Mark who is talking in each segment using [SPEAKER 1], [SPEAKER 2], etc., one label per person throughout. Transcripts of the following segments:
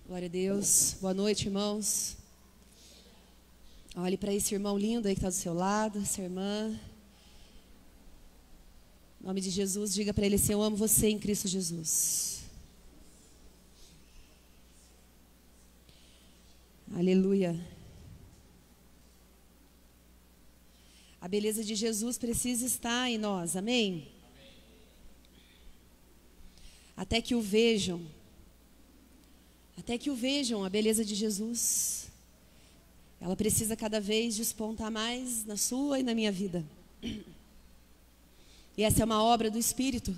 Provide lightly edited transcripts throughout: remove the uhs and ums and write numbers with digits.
[SPEAKER 1] Glória a Deus. Boa noite, irmãos. Olhe para esse irmão lindo aí que está do seu lado, essa irmã. Em nome de Jesus, diga para ele assim: eu amo você em Cristo Jesus. Aleluia. A beleza de Jesus precisa estar em nós, amém? Até que o vejam a beleza de Jesus. Ela precisa cada vez despontar mais na sua e na minha vida. E essa é uma obra do Espírito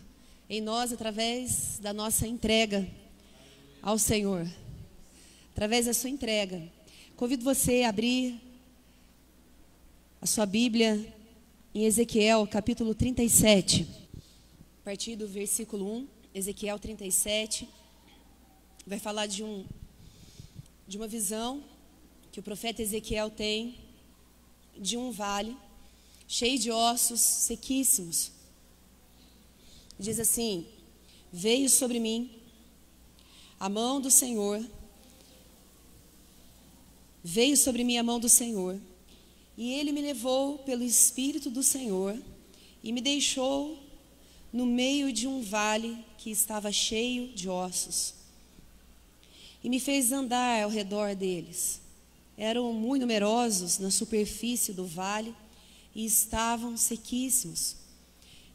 [SPEAKER 1] em nós, através da nossa entrega ao Senhor. Através da sua entrega. Convido você a abrir a sua Bíblia em Ezequiel, capítulo 37. A partir do versículo 1, Ezequiel 37. Vai falar de uma visão que o profeta Ezequiel tem de um vale cheio de ossos sequíssimos. Diz assim: veio sobre mim a mão do Senhor, veio sobre mim a mão do Senhor, e ele me levou pelo Espírito do Senhor e me deixou no meio de um vale que estava cheio de ossos. E me fez andar ao redor deles. Eram muito numerosos na superfície do vale e estavam sequíssimos.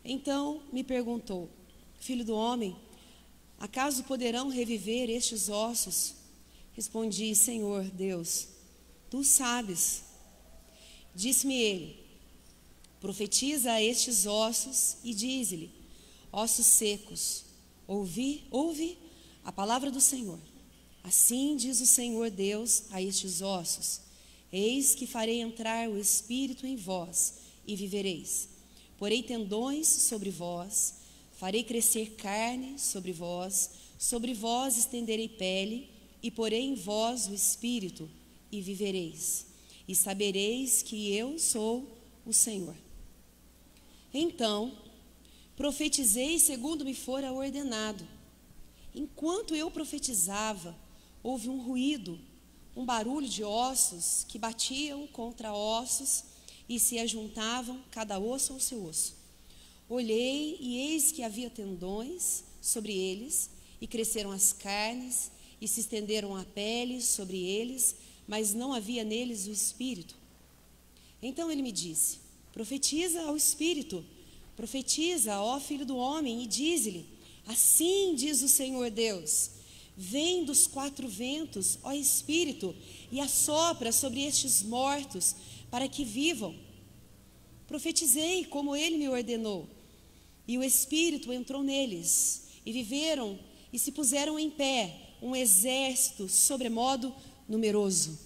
[SPEAKER 1] Então me perguntou: filho do homem, acaso poderão reviver estes ossos? Respondi: Senhor Deus, tu sabes. Disse-me ele: profetiza a estes ossos e dize-lhe: ossos secos, ouve a palavra do Senhor. Assim diz o Senhor Deus a estes ossos: eis que farei entrar o Espírito em vós e vivereis. Porei tendões sobre vós, farei crescer carne sobre vós estenderei pele, e porei em vós o Espírito e vivereis. E sabereis que eu sou o Senhor. Então profetizei segundo me fora ordenado. Enquanto eu profetizava, houve um ruído, um barulho de ossos que batiam contra ossos e se ajuntavam, cada osso ao seu osso. Olhei e eis que havia tendões sobre eles, e cresceram as carnes, e se estenderam a pele sobre eles, mas não havia neles o Espírito. Então ele me disse: profetiza ao Espírito, profetiza, ó filho do homem, e dize-lhe: assim diz o Senhor Deus: vem dos quatro ventos, ó Espírito, e assopra sobre estes mortos, para que vivam. Profetizei como ele me ordenou, e o Espírito entrou neles, e viveram, e se puseram em pé, um exército sobremodo numeroso.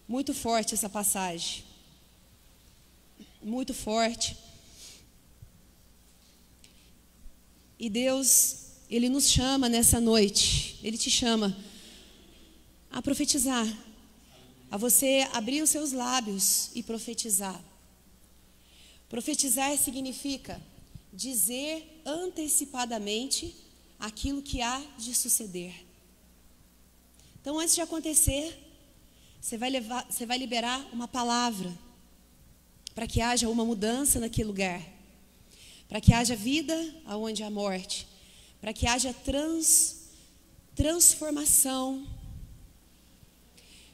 [SPEAKER 1] Muito forte essa passagem. Muito forte. E Deus, Ele nos chama nessa noite, Ele te chama a profetizar, a você abrir os seus lábios e profetizar. Profetizar significa dizer antecipadamente aquilo que há de suceder. Então, antes de acontecer, você vai liberar uma palavra para que haja uma mudança naquele lugar, para que haja vida aonde há morte, para que haja transformação,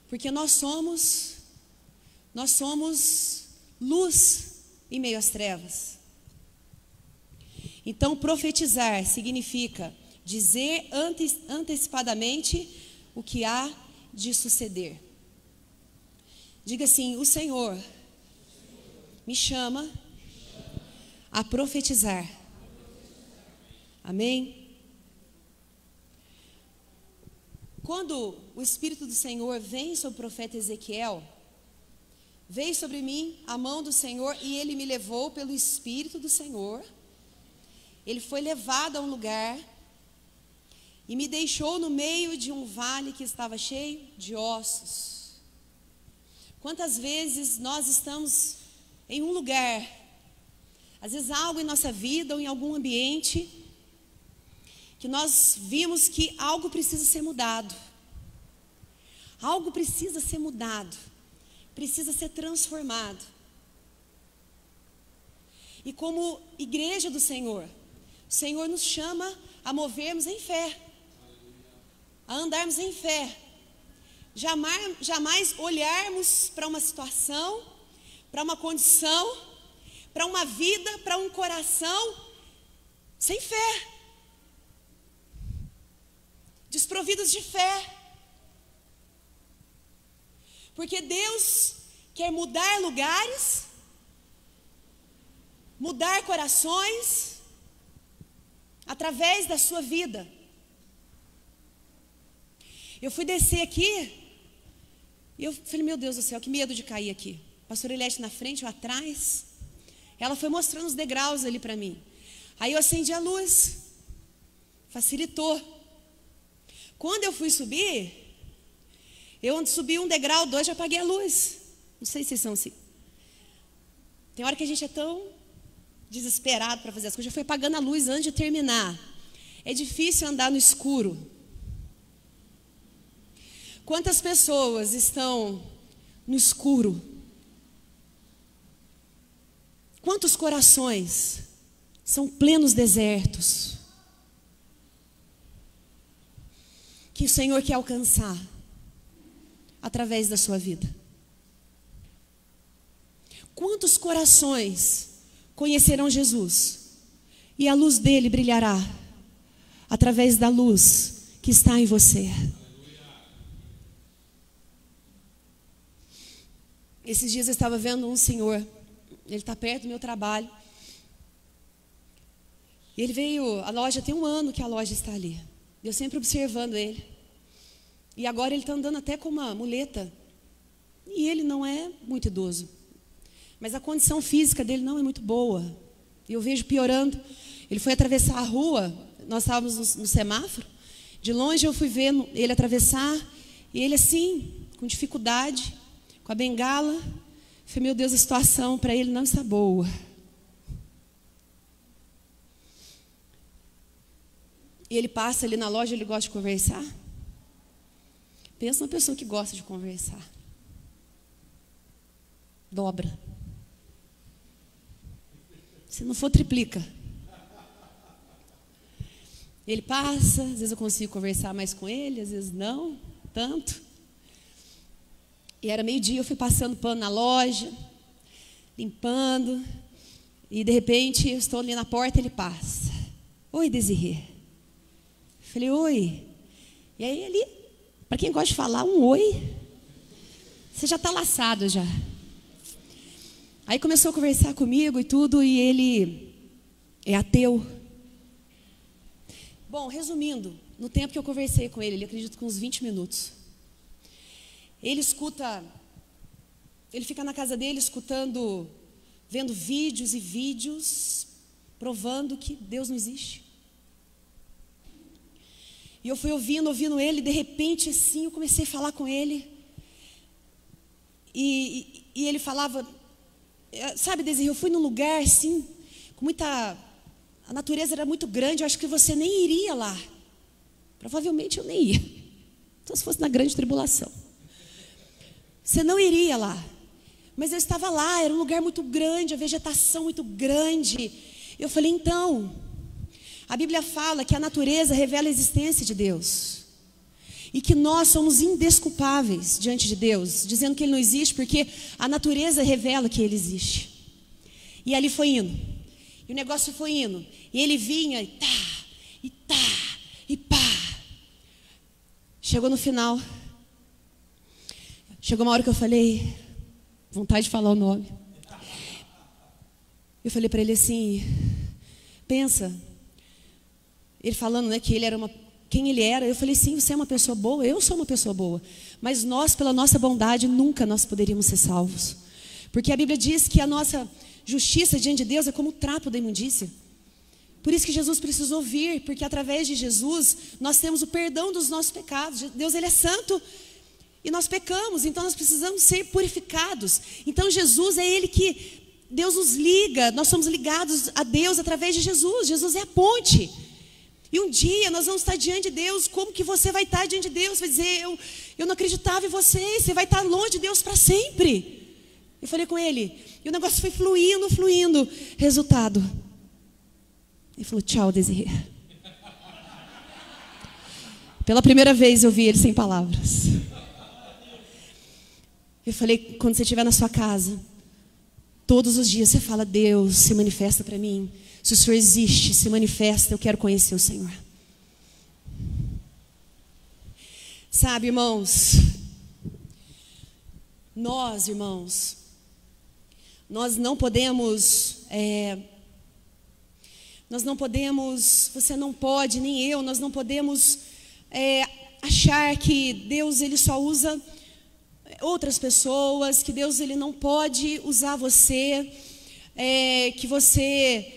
[SPEAKER 1] porque nós somos luz em meio às trevas. Então, profetizar significa dizer antecipadamente o que há de suceder. Diga assim: o Senhor me chama a profetizar. Amém? Quando o Espírito do Senhor vem sobre o profeta Ezequiel, veio sobre mim a mão do Senhor e ele me levou pelo Espírito do Senhor. Ele foi levado a um lugar e me deixou no meio de um vale que estava cheio de ossos. Quantas vezes nós estamos em um lugar, às vezes algo em nossa vida ou em algum ambiente, que nós vimos que algo precisa ser mudado. Algo precisa ser mudado, precisa ser transformado. E como igreja do Senhor, o Senhor nos chama a movermos em fé, a andarmos em fé. Jamais olharmos para uma situação, para uma condição, para uma vida, para um coração sem fé, desprovidos de fé. Porque Deus quer mudar lugares, mudar corações, através da sua vida. Eu fui descer aqui, e eu falei, meu Deus do céu, que medo de cair aqui. Pastora Ilete na frente, eu atrás. Ela foi mostrando os degraus ali para mim. Aí eu acendi a luz, facilitou. Quando eu fui subir, eu subi um degrau, 2, já apaguei a luz. Não sei se vocês são assim. Tem hora que a gente é tão desesperado para fazer as coisas, já foi apagando a luz antes de terminar. É difícil andar no escuro. Quantas pessoas estão no escuro? Quantos corações são plenos desertos que o Senhor quer alcançar através da sua vida? Quantos corações conhecerão Jesus e a luz dele brilhará através da luz que está em você? Esses dias eu estava vendo um senhor, ele está perto do meu trabalho. E ele veio, a loja tem 1 ano que a loja está ali. Eu sempre observando ele. E agora ele está andando até com uma muleta. E ele não é muito idoso. Mas a condição física dele não é muito boa. E eu vejo piorando. Ele foi atravessar a rua, nós estávamos no semáforo. De longe eu fui vendo ele atravessar. E ele assim, com dificuldade, com a bengala. Eu falei, meu Deus, a situação para ele não está boa. E ele passa ali na loja, ele gosta de conversar. Pensa numa pessoa que gosta de conversar. Dobra. Se não for, triplica. Ele passa, às vezes eu consigo conversar mais com ele, às vezes não, tanto. E era meio-dia, eu fui passando pano na loja, limpando. E de repente, eu estou ali na porta, ele passa. Oi, Desirê. Falei, oi. E aí ele, para quem gosta de falar, um oi, você já está laçado já. Aí começou a conversar comigo e tudo, e ele é ateu. Bom, resumindo, no tempo que eu conversei com ele acredito que uns 20 minutos. Ele escuta, ele fica na casa dele escutando, vendo vídeos e vídeos, provando que Deus não existe. E eu fui ouvindo ele, de repente assim, eu comecei a falar com ele. E ele falava, sabe, Desirê, eu fui num lugar assim, com muita, a natureza era muito grande, eu acho que você nem iria lá. Provavelmente eu nem ia. Então se fosse na grande tribulação. Você não iria lá. Mas eu estava lá, era um lugar muito grande, a vegetação muito grande. Eu falei, então, a Bíblia fala que a natureza revela a existência de Deus. E que nós somos indesculpáveis diante de Deus, dizendo que Ele não existe, porque a natureza revela que Ele existe. E ali foi indo. E o negócio foi indo. E ele vinha e tá, e tá, e pá. Chegou no final. Chegou uma hora que eu falei, vontade de falar o nome. Eu falei para ele assim, pensa. Ele falando, né, que ele era quem ele era. Eu falei, sim, você é uma pessoa boa, eu sou uma pessoa boa. Mas nós, pela nossa bondade, nunca nós poderíamos ser salvos. Porque a Bíblia diz que a nossa justiça diante de Deus é como o trapo da imundícia. Por isso que Jesus precisou vir, porque através de Jesus nós temos o perdão dos nossos pecados. Deus, Ele é santo. E nós pecamos, então nós precisamos ser purificados. Então Jesus é Ele que Deus nos liga, nós somos ligados a Deus através de Jesus. Jesus é a ponte. E um dia nós vamos estar diante de Deus. Como que você vai estar diante de Deus? Vai dizer, eu não acreditava em você. Você vai estar longe de Deus para sempre. Eu falei com ele. E o negócio foi fluindo, fluindo. Resultado. Ele falou, tchau, Desirê. Pela primeira vez eu vi ele sem palavras. Eu falei, quando você estiver na sua casa, todos os dias você fala, Deus, se manifesta para mim. Se o Senhor existe, se manifesta, eu quero conhecer o Senhor. Sabe, irmãos, nós, irmãos, nós não podemos, você não pode, nem eu, nós não podemos achar que Deus ele só usa outras pessoas, que Deus ele não pode usar você, que você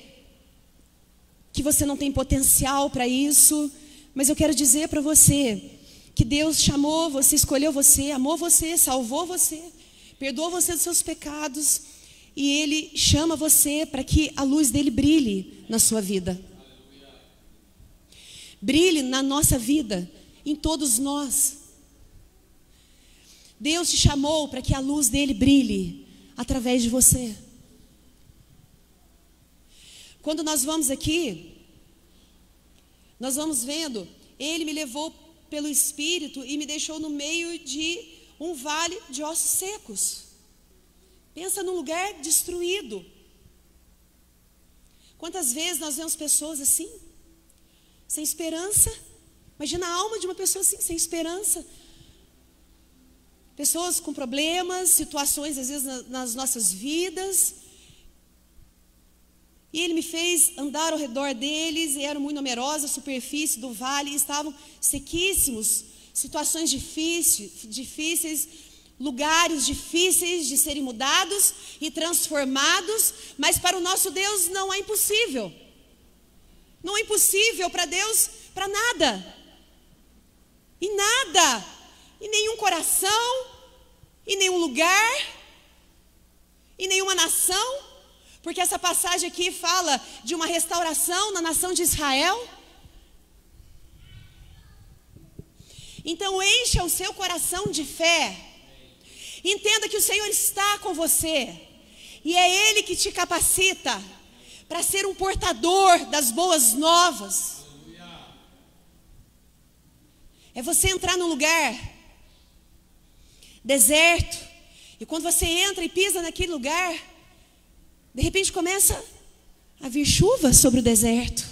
[SPEAKER 1] não tem potencial para isso. Mas eu quero dizer para você que Deus chamou você, escolheu você, amou você, salvou você, perdoou você dos seus pecados, e Ele chama você para que a luz dele brilhe na sua vida. Brilhe na nossa vida, em todos nós. Deus te chamou para que a luz dele brilhe através de você. Quando nós vamos aqui, nós vamos vendo, ele me levou pelo Espírito e me deixou no meio de um vale de ossos secos. Pensa num lugar destruído. Quantas vezes nós vemos pessoas assim, sem esperança? Imagina a alma de uma pessoa assim, sem esperança. Pessoas com problemas, situações às vezes nas nossas vidas. E ele me fez andar ao redor deles, e eram muito numerosas, a superfície do vale, e estavam sequíssimos, situações difíceis, lugares difíceis de serem mudados e transformados, mas para o nosso Deus não é impossível. Não é impossível para Deus, para nada. E nada, em nenhum coração, em nenhum lugar, em nenhuma nação. Porque essa passagem aqui fala de uma restauração na nação de Israel. Então encha o seu coração de fé. Entenda que o Senhor está com você. E é Ele que te capacita para ser um portador das boas novas. É você entrar num lugar deserto. E quando você entra e pisa naquele lugar, de repente começa a vir chuva sobre o deserto,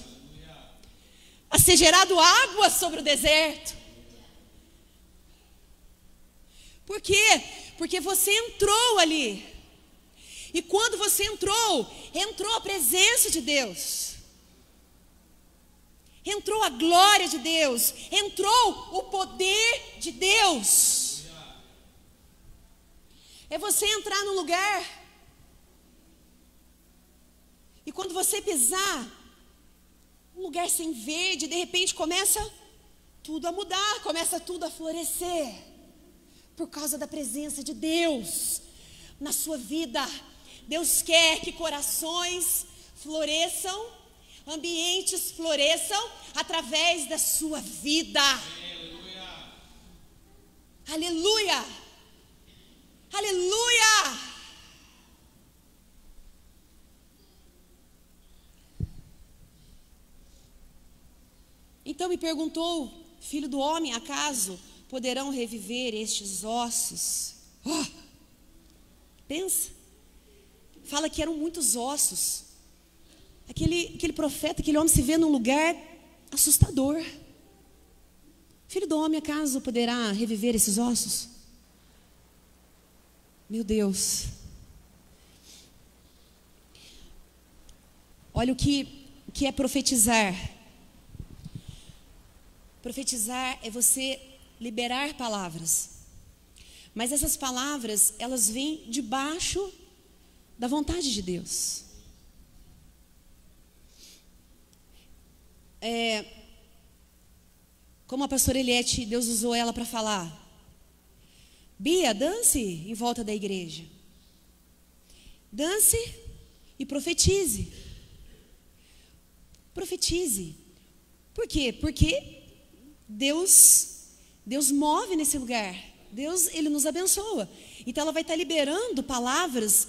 [SPEAKER 1] a ser gerado água sobre o deserto. Por quê? Porque você entrou ali. E quando você entrou a presença de Deus, entrou a glória de Deus, entrou o poder de Deus. É você entrar num lugar, e quando você pisar um lugar sem verde, de repente começa tudo a mudar, começa tudo a florescer, por causa da presença de Deus na sua vida. Deus quer que corações floresçam, ambientes floresçam através da sua vida. Aleluia! Aleluia! Aleluia! Então me perguntou, filho do homem, acaso poderão reviver estes ossos? Pensa, fala que eram muitos ossos. Aquele profeta, aquele homem se vê num lugar assustador. Filho do homem, acaso poderá reviver esses ossos? Meu Deus. Olha o que é profetizar. Profetizar é você liberar palavras. Mas essas palavras, elas vêm debaixo da vontade de Deus. Como a pastora Eliette, Deus usou ela para falar: Bia, dance em volta da igreja. Dance e profetize. Profetize. Por quê? Porque Deus move nesse lugar. Deus, Ele nos abençoa. Então ela vai estar liberando palavras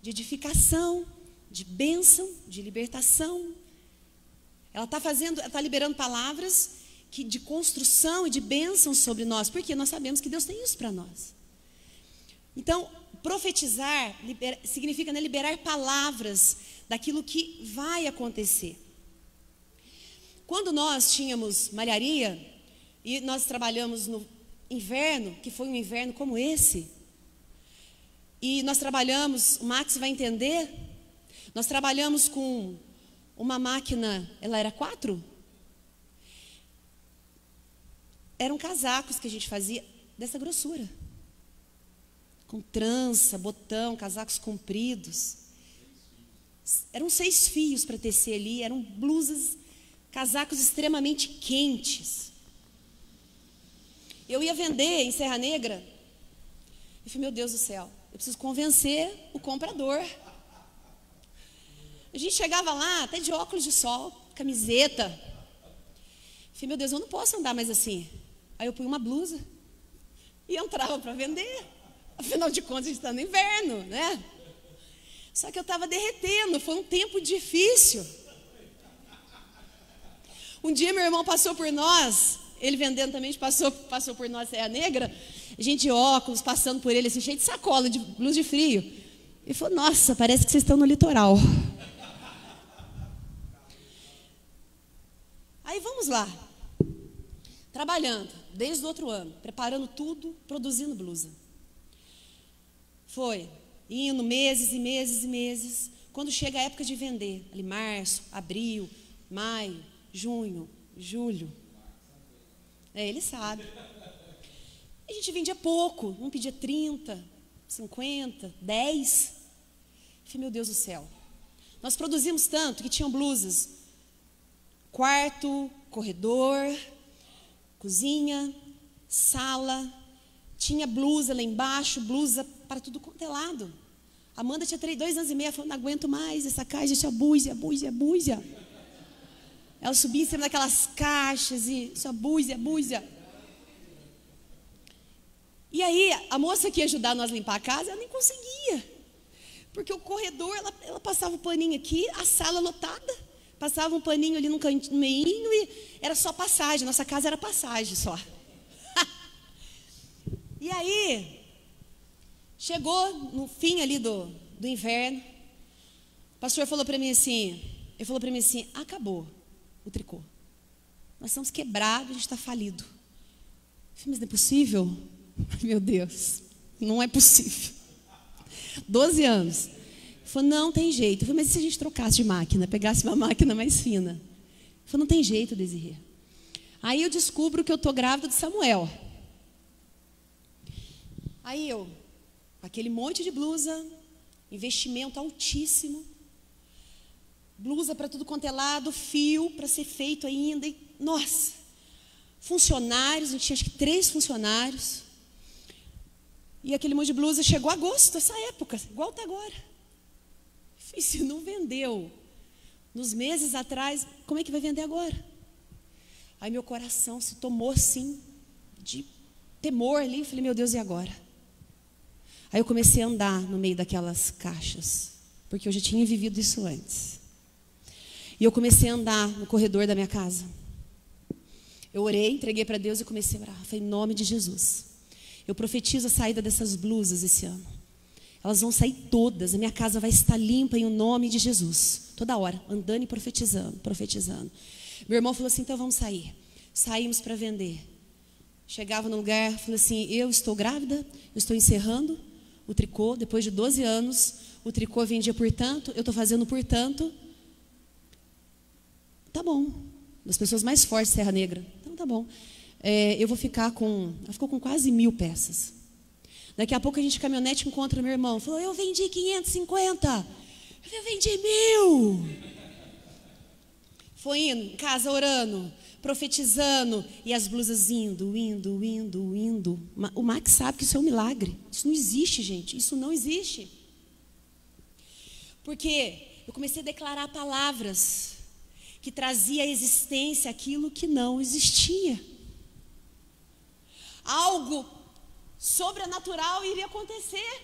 [SPEAKER 1] de edificação, de bênção, de libertação. Ela está liberando palavras de construção e de bênção sobre nós, porque nós sabemos que Deus tem isso para nós. Então, profetizar significa, né, liberar palavras daquilo que vai acontecer. Quando nós tínhamos malharia, e nós trabalhamos no inverno, que foi um inverno como esse, e nós trabalhamos, o Max vai entender, nós trabalhamos com uma máquina, ela era 4? Eram casacos que a gente fazia dessa grossura. Com trança, botão, casacos compridos. Eram 6 fios para tecer ali, eram blusas, casacos extremamente quentes. Eu ia vender em Serra Negra. Eu falei, meu Deus do céu, eu preciso convencer o comprador. A gente chegava lá, até de óculos de sol, camiseta. Eu falei, meu Deus, eu não posso andar mais assim. Aí eu punha uma blusa e entrava para vender. Afinal de contas, a gente está no inverno, né? Só que eu estava derretendo, foi um tempo difícil. Um dia meu irmão passou por nós, ele vendendo também, passou por nós, Serra Negra, a gente de óculos, passando por ele, assim, cheio de sacola, de blusa de frio. Ele falou, nossa, parece que vocês estão no litoral. Aí vamos lá, trabalhando, desde o outro ano, preparando tudo, produzindo blusa. Foi indo meses e meses e meses. Quando chega a época de vender, ali março, abril, maio, junho, julho. Ele sabe. A gente vendia pouco, um pedia 30, 50, 10. Falei, meu Deus do céu. Nós produzimos tanto que tinham blusas, quarto, corredor, cozinha, sala. Tinha blusa lá embaixo, blusa para tudo quanto é lado. Amanda tinha 2 anos e meio, falou, não aguento mais essa caixa, tinha búzia. Ela subia em cima daquelas caixas e só búzia. E aí, a moça que ia ajudar nós a limpar a casa, ela nem conseguia. Porque o corredor, ela passava o paninho aqui, a sala lotada, passava um paninho ali no meinho e era só passagem, nossa casa era passagem só. E aí, chegou no fim ali do inverno, o pastor falou para mim assim, acabou o tricô. Nós estamos quebrados, a gente está falido. Eu falei, mas não é possível? Meu Deus, não é possível. 12 anos. Ele falou, não tem jeito. Eu falei, mas e se a gente trocasse de máquina, pegasse uma máquina mais fina? Ele falou, não tem jeito, Desirê. Aí eu descubro que eu estou grávida de Samuel. Aí aquele monte de blusa, investimento altíssimo, blusa para tudo quanto é lado, fio para ser feito ainda, e, nossa, funcionários, a gente tinha acho que 3 funcionários, e aquele monte de blusa, chegou agosto, essa época, igual está agora. E se não vendeu nos meses atrás, como é que vai vender agora? Aí meu coração se tomou assim, de temor ali, eu falei, meu Deus, e agora? Aí eu comecei a andar no meio daquelas caixas, porque eu já tinha vivido isso antes. E eu comecei a andar no corredor da minha casa. Eu orei, entreguei para Deus e comecei a orar. Falei, em nome de Jesus, eu profetizo a saída dessas blusas esse ano. Elas vão sair todas, a minha casa vai estar limpa em nome de Jesus. Toda hora, andando e profetizando. Meu irmão falou assim, então vamos sair. Saímos para vender. Chegava no lugar, falei assim, eu estou grávida, eu estou encerrando o tricô, depois de 12 anos, o tricô vendia por tanto, eu estou fazendo por tanto. Tá bom, das pessoas mais fortes de Serra Negra. Então tá bom. Eu vou ficar com, ela ficou com quase 1000 peças. Daqui a pouco a gente, caminhonete, encontra meu irmão, falou, eu vendi 550. Eu vendi 1000. Foi indo, em casa orando, profetizando, e as blusas indo. O Max sabe que isso é um milagre. Isso não existe, gente. Isso não existe. Porque eu comecei a declarar palavras que trazia à existência aquilo que não existia. Algo sobrenatural iria acontecer.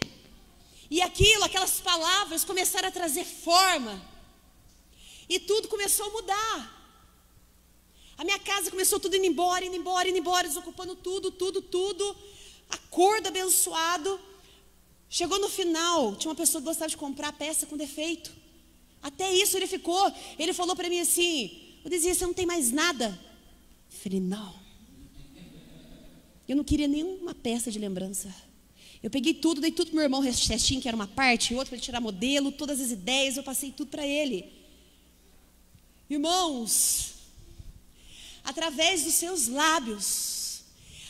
[SPEAKER 1] E aquelas palavras começaram a trazer forma. E tudo começou a mudar. A minha casa começou tudo indo embora, desocupando tudo. Acordo abençoado. Chegou no final, tinha uma pessoa que gostava de comprar peça com defeito. Até isso ele ficou. Ele falou para mim assim: eu dizia, você não tem mais nada? Eu falei, não. Eu não queria nenhuma peça de lembrança. Eu peguei tudo, dei tudo pro meu irmão restinho, que era uma parte, outro para ele tirar modelo, todas as ideias, eu passei tudo para ele. Irmãos, através dos seus lábios,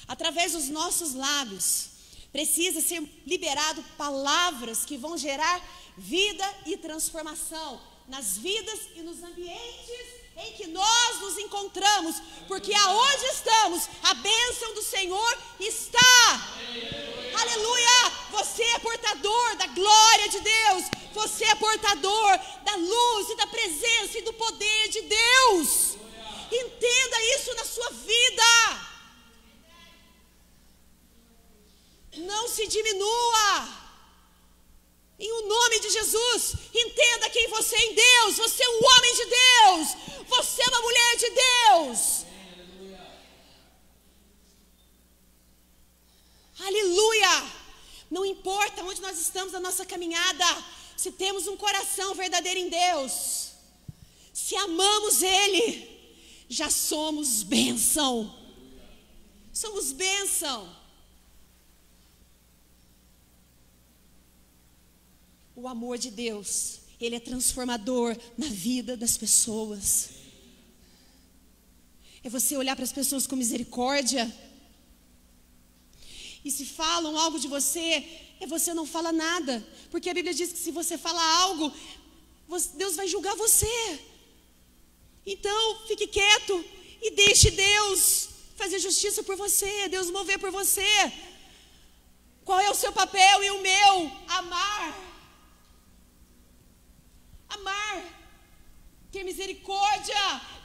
[SPEAKER 1] através dos nossos lábios, precisa ser liberado palavras que vão gerar vida e transformação nas vidas e nos ambientes em que nós nos encontramos, porque aonde estamos, a bênção do Senhor está. Aleluia! Você é portador da glória de Deus, você é portador da luz e da presença e do poder de Deus. Entenda isso na sua vida. Não se diminua. Em o nome de Jesus, entenda quem você é em Deus. Você é um homem de Deus. Você é uma mulher de Deus. Aleluia. Não importa onde nós estamos na nossa caminhada, se temos um coração verdadeiro em Deus, se amamos Ele, já somos bênção. Somos bênção. O amor de Deus, ele é transformador na vida das pessoas. É você olhar para as pessoas com misericórdia. E se falam algo de você, você não fala nada. Porque a Bíblia diz que se você falar algo, Deus vai julgar você. Então, fique quieto e deixe Deus fazer justiça por você, Deus mover por você. Qual é o seu papel e o meu? Amar. Amar, ter misericórdia.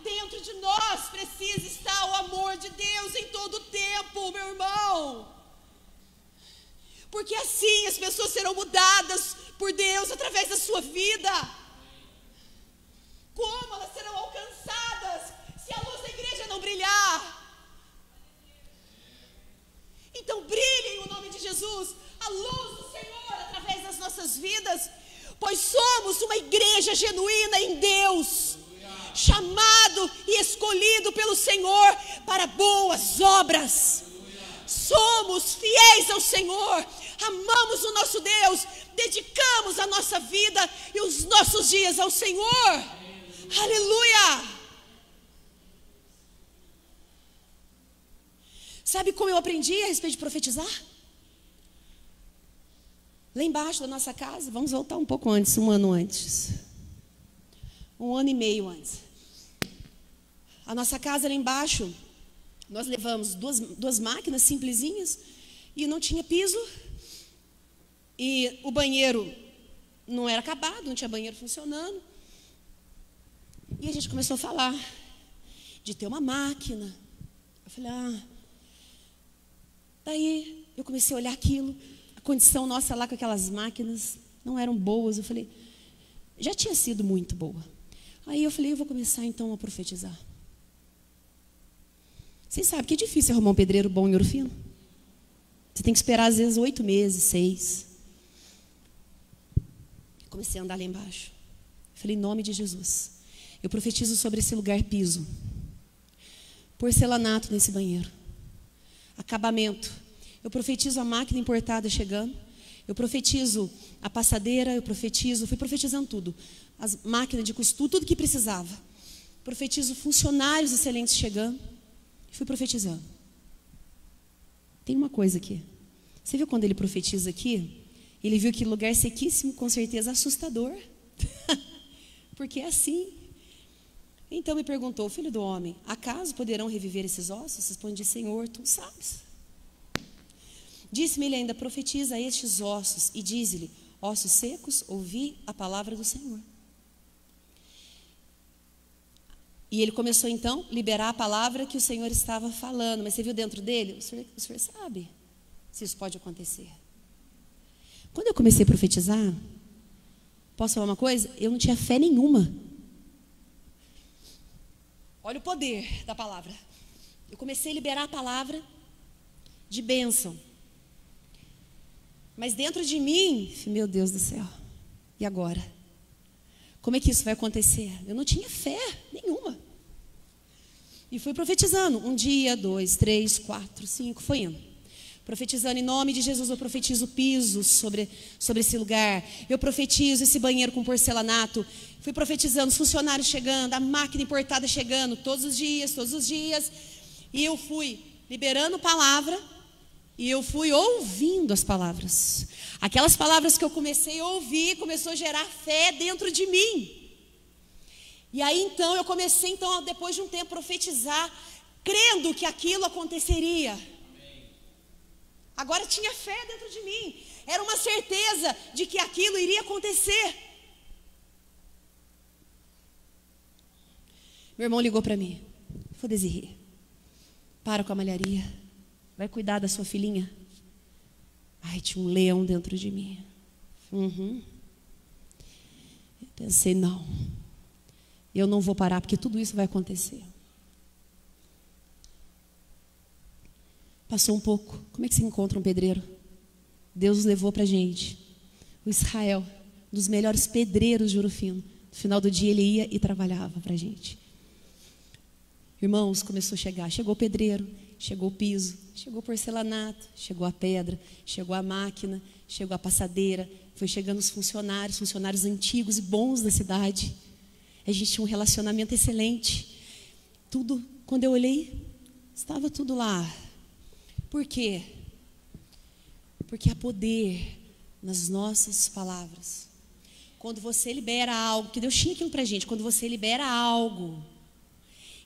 [SPEAKER 1] Dentro de nós precisa estar o amor de Deus em todo o tempo, meu irmão. Porque assim as pessoas serão mudadas por Deus através da sua vida. Como elas serão alcançadas se a luz da igreja não brilhar? Então brilhe em nome de Jesus a luz do Senhor através das nossas vidas. Pois somos uma igreja genuína em Deus, chamado e escolhido pelo Senhor para boas obras. Somos fiéis ao Senhor, amamos o nosso Deus, dedicamos a nossa vida e os nossos dias ao Senhor. Aleluia! Sabe como eu aprendi a respeito de profetizar? Lá embaixo da nossa casa, vamos voltar um pouco antes, um ano antes. 1 ano e meio antes. A nossa casa lá embaixo, nós levamos duas máquinas simplesinhas e não tinha piso. E o banheiro não era acabado, não tinha banheiro funcionando. E a gente começou a falar de ter uma máquina. Eu falei, Daí eu comecei a olhar aquilo. A condição nossa lá com aquelas máquinas não eram boas. Eu falei, já tinha sido muito boa. Aí eu falei, eu vou começar então a profetizar. Vocês sabem que é difícil arrumar um pedreiro bom em Ouro Fino. Você tem que esperar às vezes 8 meses, 6. Comecei a andar lá embaixo. Falei, em nome de Jesus, eu profetizo sobre esse lugar piso, porcelanato nesse banheiro, acabamento. Eu profetizo a máquina importada chegando. Eu profetizo a passadeira. Fui profetizando tudo. As máquinas de costura, tudo que precisava. Profetizo funcionários excelentes chegando. Fui profetizando. Tem uma coisa aqui. Você viu quando ele profetiza aqui? Ele viu que lugar sequíssimo, com certeza assustador. Porque é assim. Então me perguntou, filho do homem, acaso poderão reviver esses ossos? Respondi, Senhor, tu sabes. Disse-me ele ainda, profetiza a estes ossos e diz-lhe, ossos secos, ouvi a palavra do Senhor. E ele começou então a liberar a palavra que o Senhor estava falando. Mas você viu dentro dele? O senhor sabe se isso pode acontecer. Quando eu comecei a profetizar, posso falar uma coisa? Eu não tinha fé nenhuma. Olha o poder da palavra. Eu comecei a liberar a palavra de bênção. Mas dentro de mim, meu Deus do céu, e agora? Como é que isso vai acontecer? Eu não tinha fé nenhuma. E fui profetizando. 1 dia, 2, 3, 4, 5, foi indo. Profetizando em nome de Jesus, eu profetizo pisos sobre esse lugar. Eu profetizo esse banheiro com porcelanato. Fui profetizando os funcionários chegando, a máquina importada chegando, todos os dias. E eu fui liberando palavra e eu fui ouvindo as palavras. Aquelas palavras que eu comecei a ouvir, começou a gerar fé dentro de mim. E aí então eu comecei, depois de um tempo, a profetizar, crendo que aquilo aconteceria. Agora tinha fé dentro de mim. Era uma certeza de que aquilo iria acontecer. Meu irmão ligou para mim. Falou: Desirê, para com a malharia. Vai cuidar da sua filhinha. Ai, tinha um leão dentro de mim. Eu pensei, não. Eu não vou parar, porque tudo isso vai acontecer. Passou um pouco. Como é que se encontra um pedreiro? Deus nos levou para a gente. O Israel, um dos melhores pedreiros de Ouro Fino. No final do dia ele ia e trabalhava para a gente. Irmãos, começou a chegar. Chegou o pedreiro, chegou o piso, chegou o porcelanato, chegou a pedra, chegou a máquina, chegou a passadeira. Foi chegando os funcionários antigos e bons da cidade. A gente tinha um relacionamento excelente. Tudo, quando eu olhei, estava tudo lá. Por quê? Porque há poder nas nossas palavras. Quando você libera algo, que Deus tinha aquilo para a gente, quando você libera algo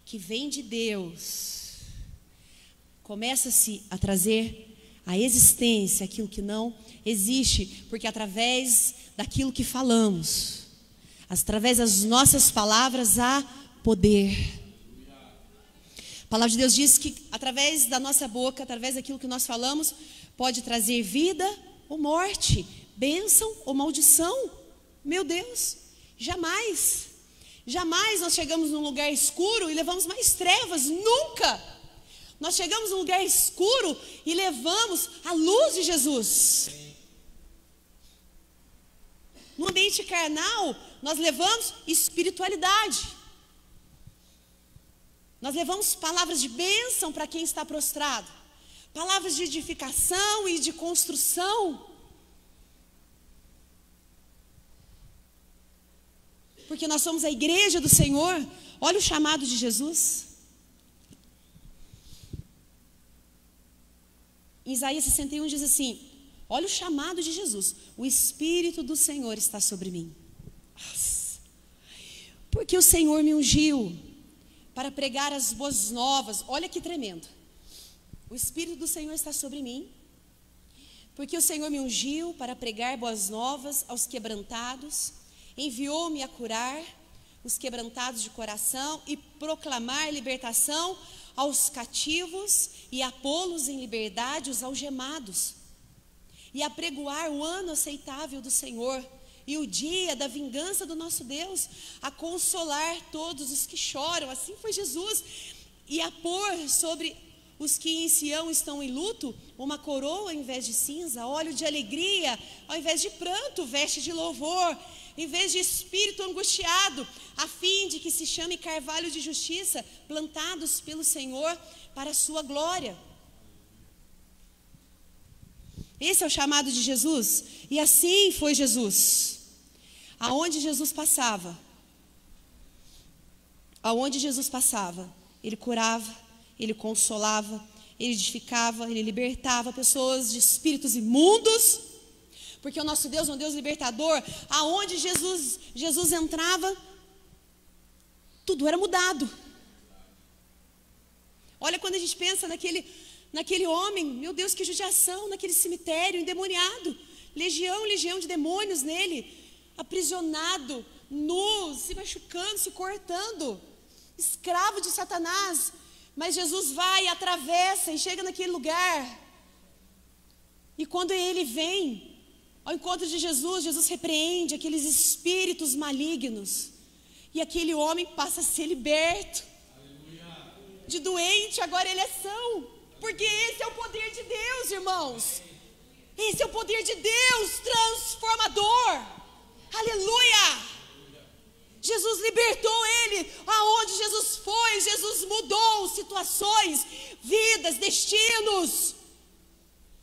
[SPEAKER 1] que vem de Deus, começa-se a trazer à existência aquilo que não existe, porque através daquilo que falamos, através das nossas palavras, há poder. A palavra de Deus diz que através da nossa boca, através daquilo que nós falamos, pode trazer vida ou morte, bênção ou maldição. Meu Deus, jamais nós chegamos num lugar escuro e levamos mais trevas, nunca. Nós chegamos num lugar escuro e levamos a luz de Jesus. No ambiente carnal, nós levamos espiritualidade. Nós levamos palavras de bênção para quem está prostrado, palavras de edificação e de construção. Porque nós somos a igreja do Senhor. Olha o chamado de Jesus. Em Isaías 61 diz assim: olha o chamado de Jesus. O Espírito do Senhor está sobre mim. Porque o Senhor me ungiu para pregar as boas novas. Olha que tremendo. O Espírito do Senhor está sobre mim, porque o Senhor me ungiu para pregar boas novas aos quebrantados, enviou-me a curar os quebrantados de coração e proclamar libertação aos cativos e a pô-los em liberdade os algemados, e apregoar o ano aceitável do Senhor e o dia da vingança do nosso Deus, a consolar todos os que choram. Assim foi Jesus. E a pôr sobre os que em Sião estão em luto uma coroa em vez de cinza, óleo de alegria ao invés de pranto, veste de louvor em vez de espírito angustiado, a fim de que se chame carvalho de justiça, plantados pelo Senhor para a sua glória. Esse é o chamado de Jesus. E assim foi Jesus. Aonde Jesus passava, ele curava, ele consolava, ele edificava, ele libertava pessoas de espíritos imundos, porque o nosso Deus é um Deus libertador. Aonde Jesus entrava, tudo era mudado. Olha, quando a gente pensa naquele homem, meu Deus, que judiação, naquele cemitério endemoniado, legião de demônios nele, aprisionado, nu, se machucando, se cortando. escravo de Satanás. Mas Jesus vai, atravessa e chega naquele lugar. E quando ele vem ao encontro de Jesus, Jesus repreende aqueles espíritos malignos. E aquele homem passa a ser liberto. De doente, agora ele é são. Porque esse é o poder de Deus, irmãos. Esse é o poder de Deus transformador. Aleluia! Jesus libertou ele. Aonde Jesus foi, Jesus mudou situações, vidas, destinos.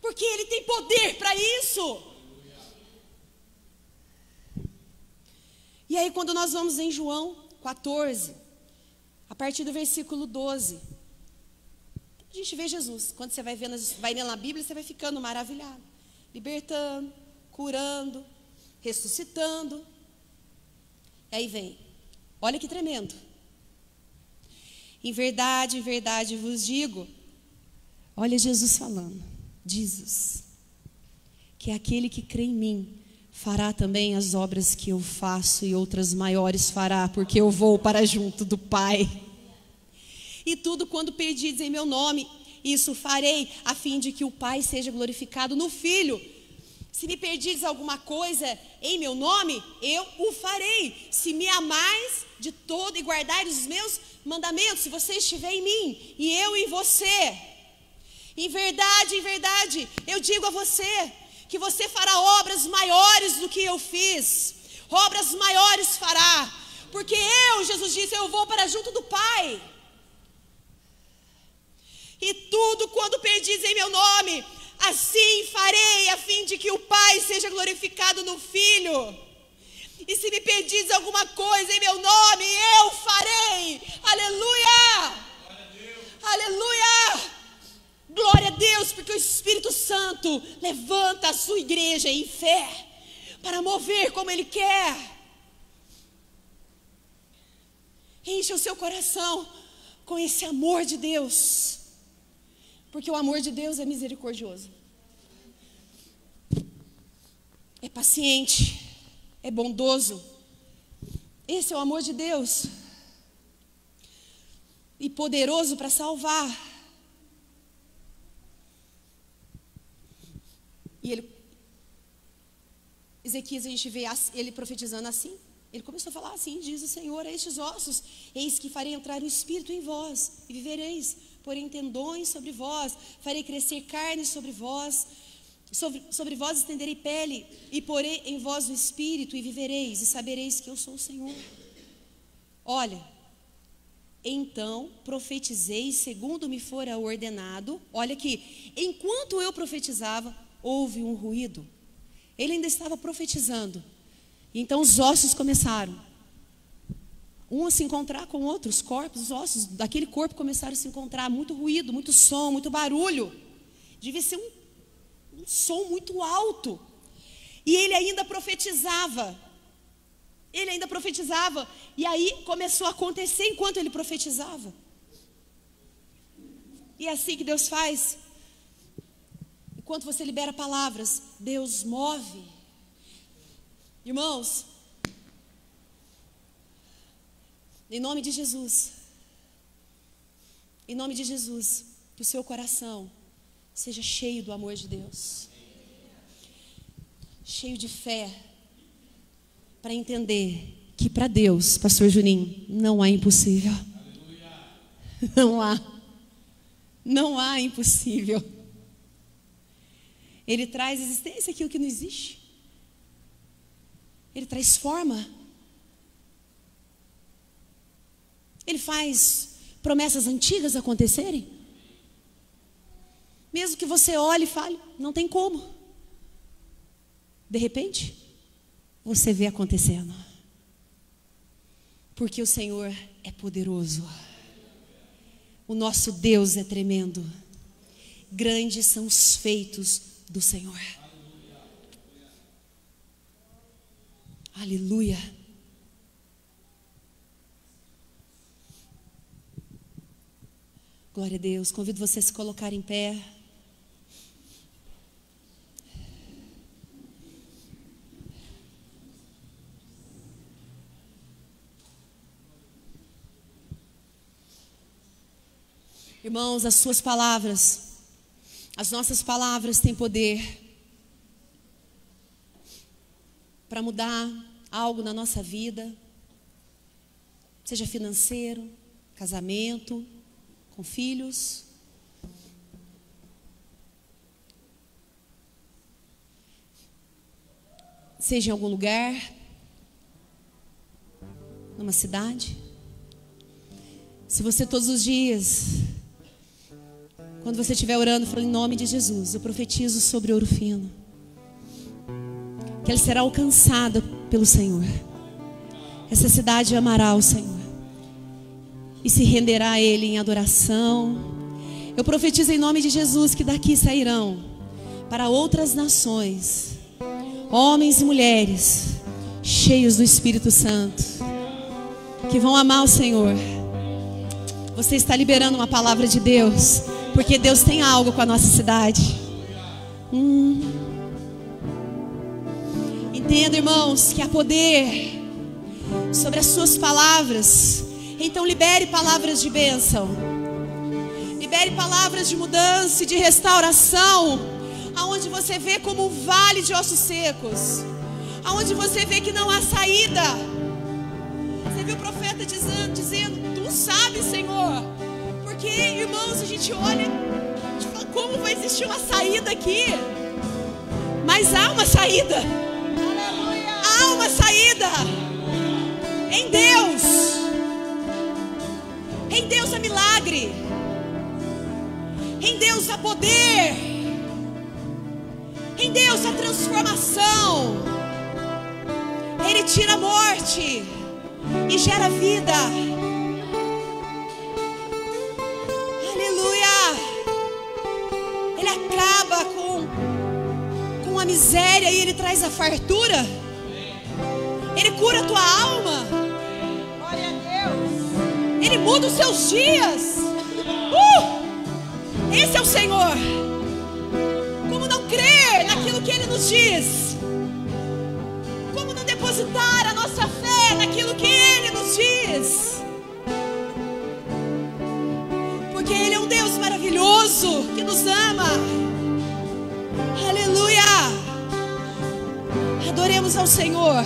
[SPEAKER 1] Porque ele tem poder para isso. E aí quando nós vamos em João 14, a partir do versículo 12, a gente vê Jesus. Quando você vai vendo, vai lendo a Bíblia, você vai ficando maravilhado. Libertando, curando, ressuscitando. E aí vem, olha que tremendo. Em verdade vos digo, olha Jesus falando, Jesus, que aquele que crê em mim, fará também as obras que eu faço e outras maiores fará, porque eu vou para junto do Pai. E tudo quando pedides em meu nome, isso farei, a fim de que o Pai seja glorificado no Filho. Se me pedides alguma coisa em meu nome, eu o farei. Se me amais de todo e guardares os meus mandamentos, se você estiver em mim e eu em você. Em verdade, eu digo a você, que você fará obras maiores do que eu fiz. Obras maiores fará. Porque eu, Jesus disse, eu vou para junto do Pai. E tudo quando pedis em meu nome, assim farei, a fim de que o Pai seja glorificado no Filho. E se me pedis alguma coisa em meu nome, eu farei. Aleluia! Aleluia! Glória a Deus, porque o Espírito Santo levanta a sua igreja em fé, para mover como Ele quer. Encha o seu coração com esse amor de Deus, porque o amor de Deus é misericordioso, é paciente, é bondoso. Esse é o amor de Deus, e poderoso para salvar. E Ezequias, a gente vê ele profetizando assim. Ele começou a falar assim, diz o Senhor a estes ossos, eis que farei entrar o Espírito em vós, e vivereis, porém tendões sobre vós, farei crescer carne sobre vós, sobre vós estenderei pele, e porei em vós o Espírito, e vivereis, e sabereis que eu sou o Senhor. Olha, então profetizei segundo me fora ordenado. Olha aqui, enquanto eu profetizava, houve um ruído. Ele ainda estava profetizando. Então os ossos começaram, um a se encontrar com outros corpos. Os ossos daquele corpo começaram a se encontrar. Muito ruído, muito som, muito barulho. Devia ser um som muito alto. E ele ainda profetizava. E aí começou a acontecer enquanto ele profetizava. E é assim que Deus faz. Enquanto você libera palavras, Deus move. Irmãos, em nome de Jesus, que o seu coração seja cheio do amor de Deus, cheio de fé, para entender que para Deus, pastor Juninho, não há impossível. Não há impossível. Ele traz existência aquilo que não existe. Ele traz forma. Ele faz promessas antigas acontecerem. Mesmo que você olhe e fale, não tem como. De repente, você vê acontecendo. Porque o Senhor é poderoso. O nosso Deus é tremendo. Grandes são os feitos do Senhor. Aleluia. Glória a Deus. Convido você a se colocar em pé. Irmãos, as suas palavras, as nossas palavras têm poder para mudar algo na nossa vida, seja financeiro, casamento, com filhos. Seja em algum lugar, numa cidade. Se você todos os dias, quando você estiver orando, falando em nome de Jesus, eu profetizo sobre Ouro Fino, que ela será alcançada pelo Senhor. Essa cidade amará o Senhor e se renderá a Ele em adoração. Eu profetizo em nome de Jesus que daqui sairão para outras nações homens e mulheres cheios do Espírito Santo, que vão amar o Senhor. Você está liberando uma palavra de Deus, porque Deus tem algo com a nossa cidade. Entenda, irmãos, que há poder sobre as suas palavras. Então libere palavras de bênção, libere palavras de mudança e de restauração, aonde você vê como um vale de ossos secos, aonde você vê que não há saída. Você viu o profeta dizendo, tu sabes, Senhor, porque, irmãos, a gente olha e fala, como vai existir uma saída aqui? Mas há uma saída. Aleluia. Há uma saída em Deus. Em Deus há milagre, em Deus há poder, em Deus há transformação. Ele tira a morte e gera vida. Aleluia. Ele acaba com a miséria e Ele traz a fartura. Ele cura a tua alma. Glória a Deus. Ele muda os seus dias. Esse é o Senhor. Como não crer naquilo que Ele nos diz? Como não depositar a nossa fé naquilo que Ele nos diz? Porque Ele é um Deus maravilhoso que nos ama. Aleluia. Adoremos ao Senhor.